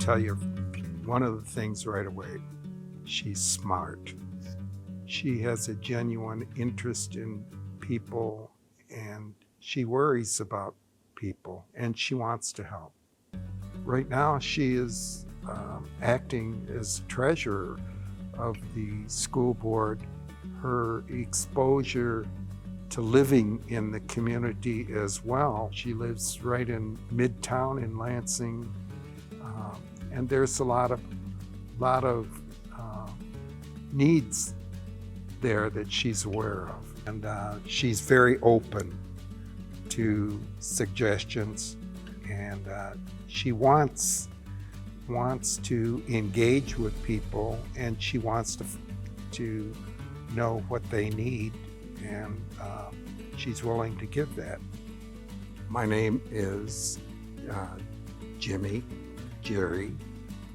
tell you one of the things right away. She's smart. She has a genuine interest in people, and she worries about people, and she wants to help. Right now, she is acting as treasurer of the school board. Her exposure to living in the community as well. She lives right in Midtown in Lansing, and there's a lot of needs there that she's aware of, and she's very open to suggestions, and she wants to engage with people, and she wants to know what they need, and she's willing to give that. My name is Jerry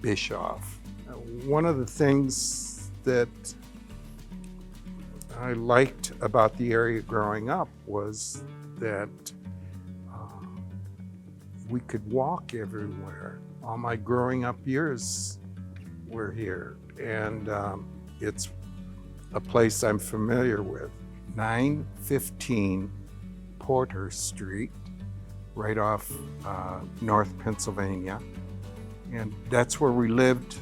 Bischoff. One of the things that I liked about the area growing up was that we could walk everywhere. All my growing up years were here, and it's a place I'm familiar with. 915 Porter Street, right off North Pennsylvania. And that's where we lived,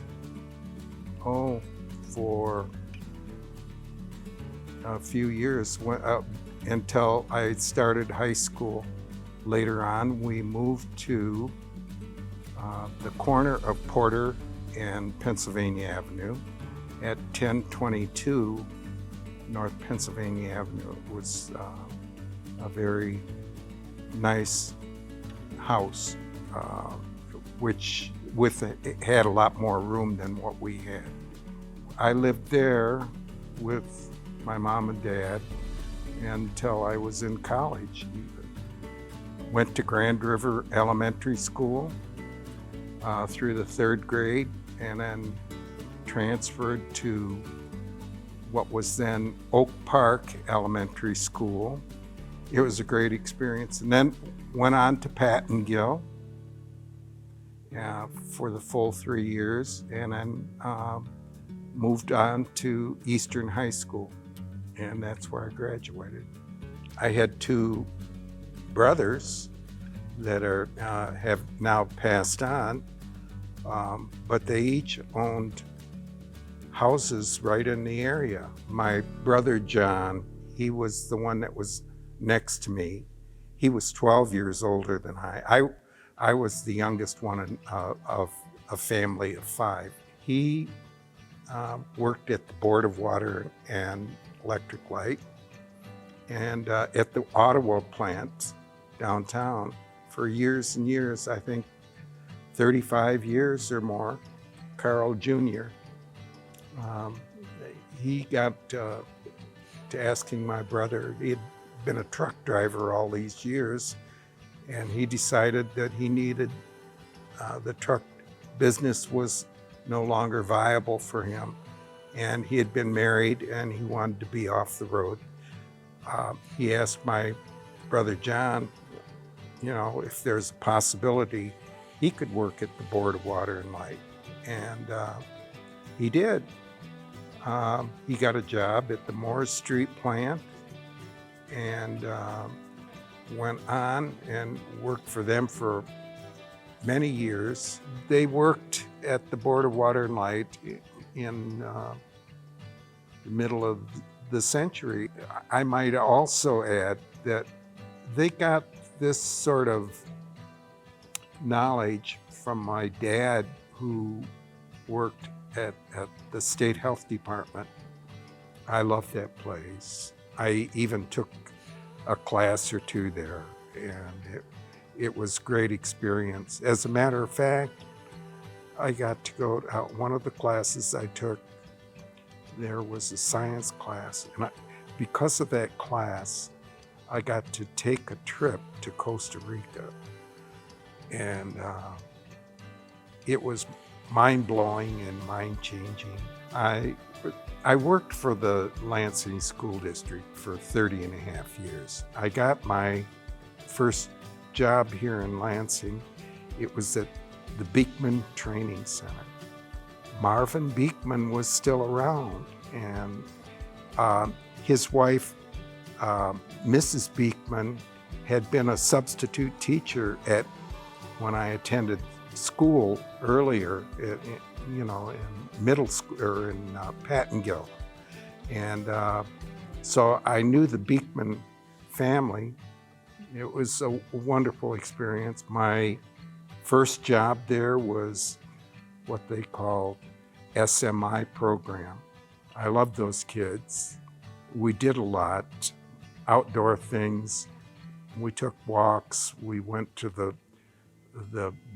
for a few years until I started high school. Later on, we moved to the corner of Porter and Pennsylvania Avenue at 1022 North Pennsylvania Avenue. It was a very nice house, which it had a lot more room than what we had. I lived there with my mom and dad until I was in college. Went to Grand River Elementary School through the third grade, and then transferred to what was then Oak Park Elementary School. It was a great experience, and then went on to Patton Gill for the full 3 years, and then moved on to Eastern High School, and that's where I graduated. I had two brothers that have now passed on, but they each owned houses right in the area. My brother John, he was the one that was next to me. He was 12 years older than I was the youngest one of a family of 5. He worked at the Board of Water and Electric Light, and at the Ottawa plant downtown for years and years, I think 35 years or more. Carl Jr. He got to asking my brother, he had been a truck driver all these years, and he decided that he needed, the truck business was no longer viable for him, and he had been married and he wanted to be off the road. He asked my brother John, if there's a possibility he could work at the Board of Water and Light, and he did. He got a job at the Moore Street plant, and went on and worked for them for many years. They worked at the Board of Water and Light in the middle of the century. I might also add that they got this sort of knowledge from my dad, who worked at the State Health Department. I loved that place. I even took a class or two there, and it was a great experience. As a matter of fact, I got to go to one of the classes I took. There was a science class, and because of that class, I got to take a trip to Costa Rica, and it was mind-blowing and mind-changing. I worked for the Lansing School District for 30 and a half years. I got my first job here in Lansing. It was at the Beekman Training Center. Marvin Beekman was still around, and his wife, Mrs. Beekman, had been a substitute teacher when I attended school earlier, in middle school or in Pattongill. And so I knew the Beekman family. It was a wonderful experience. My first job there was what they called SMI program. I loved those kids. We did a lot, outdoor things. We took walks. We went to the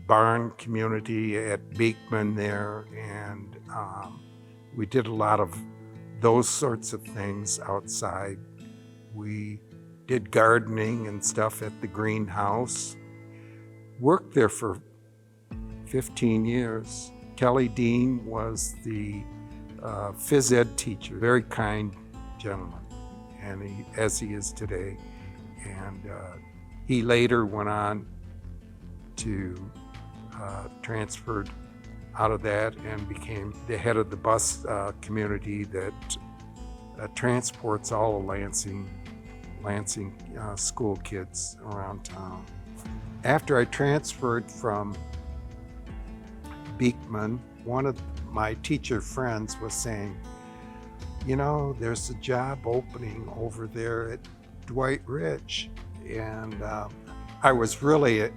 barn community at Beekman there, and we did a lot of those sorts of things outside. We did gardening and stuff at the greenhouse. Worked there for 15 years. Kelly Dean was the phys ed teacher, very kind gentleman, and as he is today. And he later went on to transferred out of that and became the head of the bus community that transports all the Lansing school kids around town. After I transferred from Beekman, one of my teacher friends was saying, there's a job opening over there at Dwight Ridge. And I was really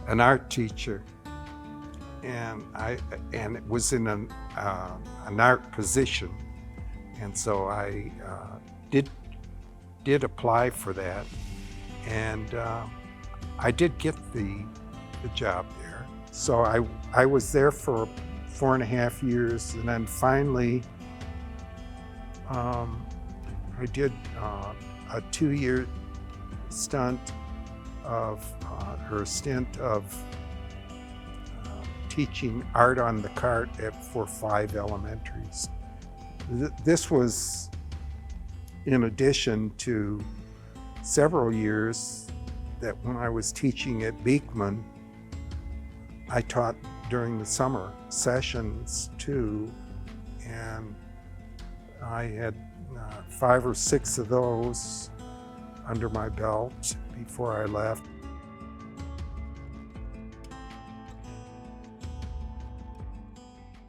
an art teacher, and it was in an art position. And so I did apply for that, and I did get the job there. So I was there for 4.5 years, and then finally I did a 2-year stint of teaching art on the cart for 5 elementaries. This was in addition to several years that when I was teaching at Beekman, I taught during the summer sessions too, and I had 5 or 6 of those under my belt before I left.